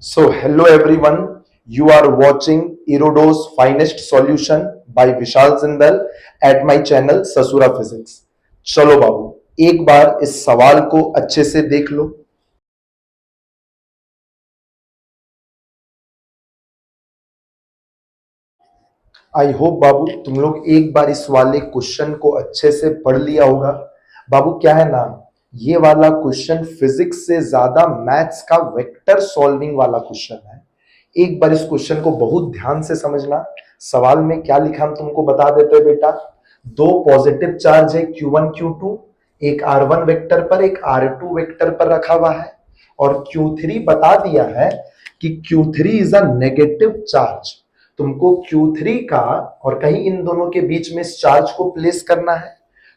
So, hello everyone. You are watching Erodo's Finest Solution by Vishal Zindal at my channel ससुरा physics. चलो बाबू एक बार इस सवाल को अच्छे से देख लो। आई होप बाबू तुम लोग एक बार इस वाले क्वेश्चन को अच्छे से पढ़ लिया होगा। बाबू क्या है ना, ये वाला क्वेश्चन फिजिक्स से ज्यादा मैथ्स का वेक्टर सॉल्विंग वाला क्वेश्चन है। एक बार इस क्वेश्चन को बहुत ध्यान से समझना। सवाल में क्या लिखा हम तुमको बता देते हैं बेटा। दो पॉजिटिव चार्ज है Q1 Q2, एक R1 वेक्टर पर एक R2 वेक्टर पर रखा हुआ है, और Q3 बता दिया है कि Q3 is a negative charge. तुमको Q3 का और कहीं इन दोनों के बीच में इस चार्ज को प्लेस करना है।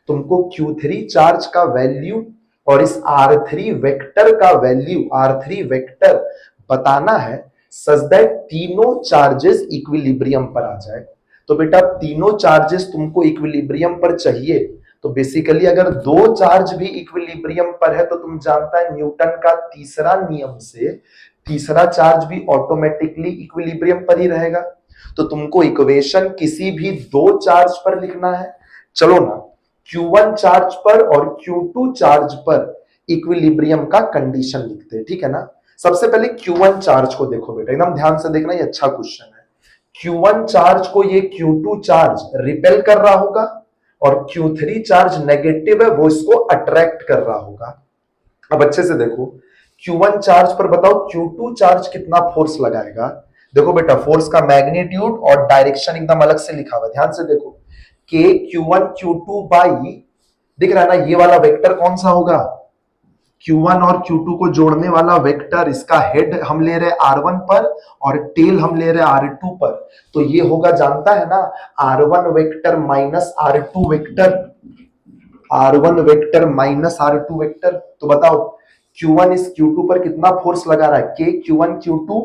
तुमको Q3 चार्ज का वैल्यू और इस R3 वेक्टर का वैल्यू, R3 वेक्टर बताना है सच दैट तीनों चार्जेस इक्विलिब्रियम पर आ जाए। तो बेटा तीनों चार्जेस तुमको इक्विलिब्रियम पर चाहिए, तो बेसिकली अगर दो चार्ज भी इक्विलिब्रियम पर है तो तुम जानता है न्यूटन का तीसरा नियम से तीसरा चार्ज भी ऑटोमेटिकली इक्विलिब्रियम पर ही रहेगा। तो तुमको इक्वेशन किसी भी दो चार्ज पर लिखना है। चलो ना, Q1 चार्ज पर और Q2 चार्ज पर इक्विलिब्रियम का कंडीशन लिखते हैं, ठीक है ना। सबसे पहले Q1 चार्ज को देखो बेटा, एकदम ध्यान से देखना, ये अच्छा क्वेश्चन है। Q1 चार्ज को ये Q2 चार्ज रिपेल कर रहा होगा और Q3 चार्ज नेगेटिव है, वो इसको अट्रैक्ट कर रहा होगा। अब अच्छे से देखो, Q1 चार्ज पर बताओ Q2 चार्ज कितना फोर्स लगाएगा। देखो बेटा फोर्स का मैग्नीट्यूड और डायरेक्शन एकदम अलग से लिखा हुआ है, ध्यान से देखो। के Q1 Q2 बाई, दिख रहा है ना, ये वाला वेक्टर कौन सा होगा, Q1 और Q2 को जोड़ने वाला वेक्टर। इसका हेड हम ले रहे R1 पर और टेल हम ले रहे R2 पर। तो ये होगा, जानता है ना, R1 vector minus R2 vector, R1 vector minus R2 vector. तो बताओ Q1 इस Q2 पर कितना फोर्स लगा रहा है, के Q1 Q2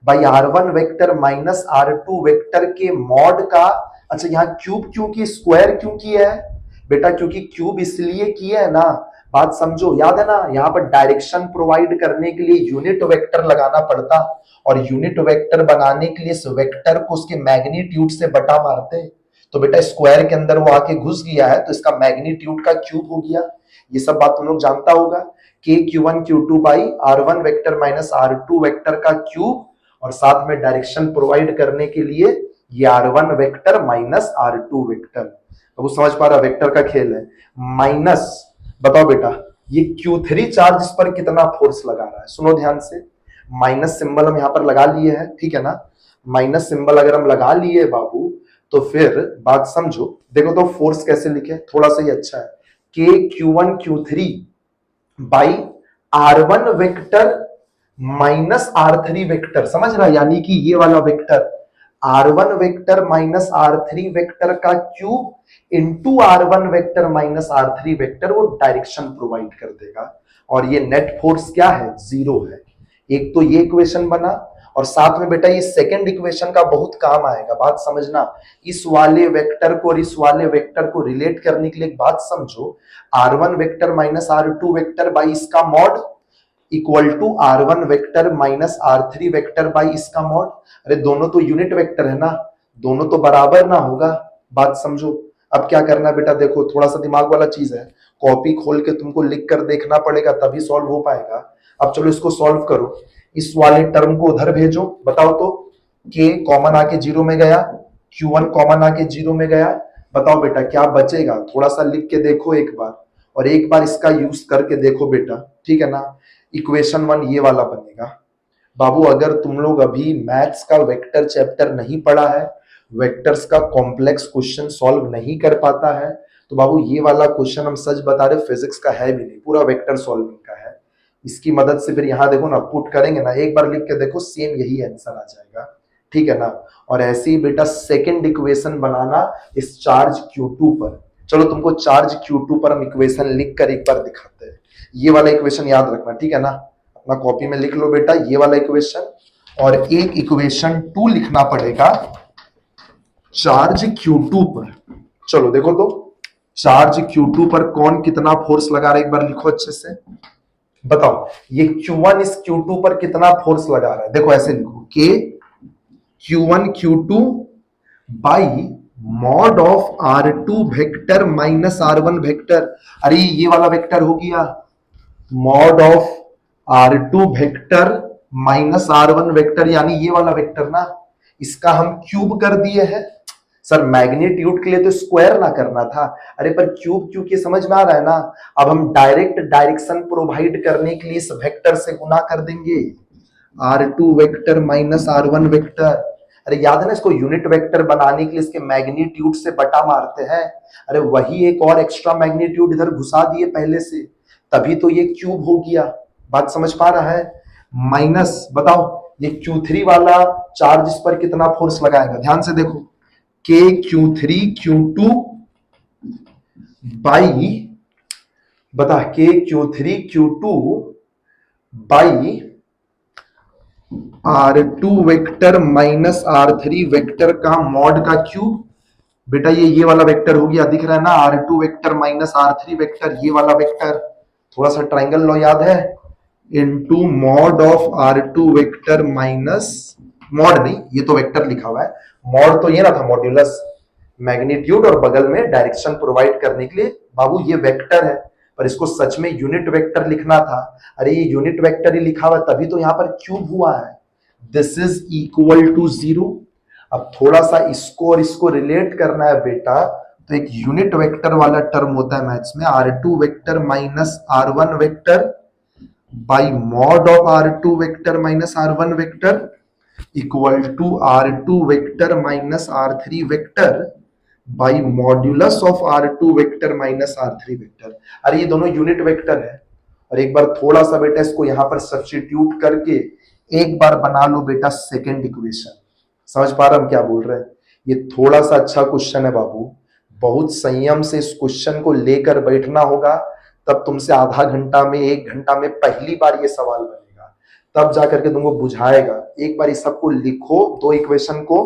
by R1 vector minus R2 vector के मॉड का। अच्छा यहाँ क्यूब क्यों की, स्क्वायर क्यों किया है बेटा, क्योंकि क्यूब इसलिए किया है ना, बात समझो, याद है ना, यहाँ पर डायरेक्शन प्रोवाइड करने के लिए यूनिट वेक्टर लगाना पड़ता, और यूनिट वेक्टर बनाने के लिए इस वेक्टर को उसके मैग्नीट्यूड से बटा मारते। तो बेटा स्क्वायर के अंदर वो आके घुस गया है तो इसका मैग्नीट्यूड का क्यूब हो गया। ये सब बात तुम लोग जानता होगा। के Q1 Q2 by R1 vector minus R2 vector का क्यूब, और साथ में डायरेक्शन प्रोवाइड करने के लिए ये R1 vector minus R2 vector. अब वो समझ पा रहा वेक्टर का खेल है। माइनस, बताओ बेटा ये Q3 चार्ज इस पर कितना फोर्स लगा रहा है, सुनो ध्यान से। माइनस सिंबल हम यहां पर लगा लिए हैं, ठीक है ना। माइनस सिंबल अगर हम लगा लिए बाबू, तो फिर बात समझो, देखो तो फोर्स कैसे लिखे, थोड़ा सा ही अच्छा है। के Q1 Q3 by R1 vector minus R3 vector, समझ रहा, यानी कि ये वाला vector R1 vector minus R3 vector का cube into R1 vector minus R3 vector, वो डायरेक्शन प्रोवाइड कर देगा। और ये नेट फोर्स क्या है, जीरो है। एक तो ये इक्वेशन बना, और साथ में बेटा ये सेकंड इक्वेशन का बहुत काम आएगा, बात समझना। इस वाले वेक्टर को और इस वाले वेक्टर को रिलेट करने के लिए एक बात समझो, R1 vector minus R2 vector by इसका mod equal to R1 vector minus R3 vector by इसका मॉड। अरे दोनों तो यूनिट वेक्टर है ना, दोनों तो बराबर ना होगा, बात समझो। अब क्या करना है बेटा, देखो थोड़ा सा दिमाग वाला चीज है, कॉपी खोल के तुमको लिख कर देखना पड़ेगा तभी सॉल्व हो पाएगा। अब चलो इसको सॉल्व करो, इस वाले टर्म को उधर भेजो, बताओ तो। के कॉमन आके जीरो में गया, Q1 कॉमन आके जीरो में गया, बताओ बेटा क्या बचेगा, थोड़ा सा लिख के देखो एक बार, और एक बार इसका यूज करके देखो बेटा, ठीक है ना। इक्वेशन 1 ये वाला बनेगा। बाबू अगर तुम लोग अभी मैथ्स का वेक्टर चैप्टर नहीं पढ़ा है, वेक्टर्स का कॉम्प्लेक्स क्वेश्चन सॉल्व नहीं कर पाता है, तो बाबू ये वाला क्वेश्चन हम सच बता रहे फिजिक्स का है भी नहीं, पूरा वेक्टर सॉल्विंग का है। इसकी मदद से फिर यहाँ देखो ना, पुट करेंगे ना, एक बार लिख के देखो सेम यही आंसर आ जाएगा, ठीक है ना। और ऐसे ही बेटा सेकेंड इक्वेशन बनाना इस चार्ज Q2 पर। चलो तुमको चार्ज Q2 पर हम इक्वेशन लिख कर एक बार दिखाते हैं। ये वाला इक्वेशन याद रखना, ठीक है ना, अपना कॉपी में लिख लो बेटा ये वाला इक्वेशन, और एक इक्वेशन 2 लिखना पड़ेगा चार्ज Q2 पर। चलो देखो तो चार्ज Q2 पर कौन कितना फोर्स लगा रहा है, एक बार लिखो अच्छे से। बताओ ये Q1 इस Q2 पर कितना फोर्स लगा रहा है? देखो ऐसे लिखो K Q1 Q2 by mod of R2 vector minus R1 vector. अरे ये वाला वेक्टर हो गया mod of R2 vector minus R1 vector, यानी ये वाला वेक्टर ना, इसका हम क्यूब कर दिए हैं। सर मैग्नीट्यूड के लिए तो स्क्वायर ना करना था। अरे पर क्यूब क्योंकि समझ में आ रहा है ना। अब हम डायरेक्ट डायरेक्शन प्रोवाइड करने के लिए इस वेक्टर से गुना कर देंगे, R2 vector minus R1 vector. अरे याद है ना, इसको यूनिट वेक्टर बनाने के लिए इसके मैग्नीट्यूड से बटा मारते हैं। अरे वही एक और एक्स्ट्रा मैग्नीट्यूड इधर घुसा दिए पहले से, तभी तो ये क्यूब हो गया। बात समझ पा रहा है? माइनस बताओ ये Q3 वाला चार्ज इस पर कितना फोर्स लगाएगा? ध्यान से देखो K Q3 Q2 बाई, बता K Q3 Q2 by R2 vector minus R3 vector का मॉड का क्यूब। बेटा ये वाला वेक्टर हो गया, दिख रहा है ना, R2 vector minus R3 vector, ये वाला वेक्टर। थोड़ा सा ट्राइंगल लॉ याद है, into mod of R2 vector minus, mod नहीं ये तो वेक्टर लिखा हुआ है, मॉड तो ये ना था मॉड्यूलस, मैग्नीट्यूड और बगल में डायरेक्शन प्रोवाइड करने के लिए। बाबू ये वेक्टर है पर इसको सच में यूनिट वेक्टर लिखना था। अरे ये यूनिट वेक्टर ही लिखा हुआ तभी तो यहां पर क्यूब हुआ है। This is equal to 0। अब थोड़ा सा इसको और इसको रिलेट करना है बेटा, तो एक यूनिट वेक्टर वाला टर्म होता है मैथ्स में, R2 vector minus R1 vector by mod of R2 vector minus R1 vector equal to R2 vector minus R3 vector by modulus of R2 vector minus R3 vector. अरे ये दोनों unit vector है। और एक बार थोड़ा सा बेटा इसको यहां पर सब्स्टिट्यूट करके एक बार बना लो बेटा सेकेंड इक्वेशन। समझ पा रहा हम क्या बोल रहे हैं? ये थोड़ा सा अच्छा क्वेश्चन है बाबू, बहुत संयम से इस क्वेश्चन को लेकर बैठना होगा, तब तुमसे आधा घंटा में 1 घंटा में पहली बार ये सवाल बनेगा, तब जाकर के तुमको बुझाएगा। एक बार इस सबको लिखो दो इक्वेशन को,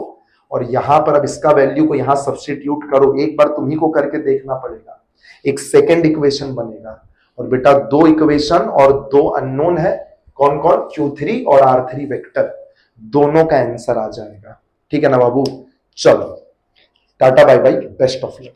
और यहां पर अब इसका वैल्यू को यहां सब्स्टिट्यूट करो, एक बार तुम्ही को करके देखना पड़ेगा, एक सेकेंड इक्वेशन बनेगा। और बेटा दो इक्वेशन और दो अननोन है, कौन कौन? Q3 और R3 वेक्टर, दोनों का आंसर आ जाएगा। ठीक है ना बाबू? चलो tata bye bye, best of luck.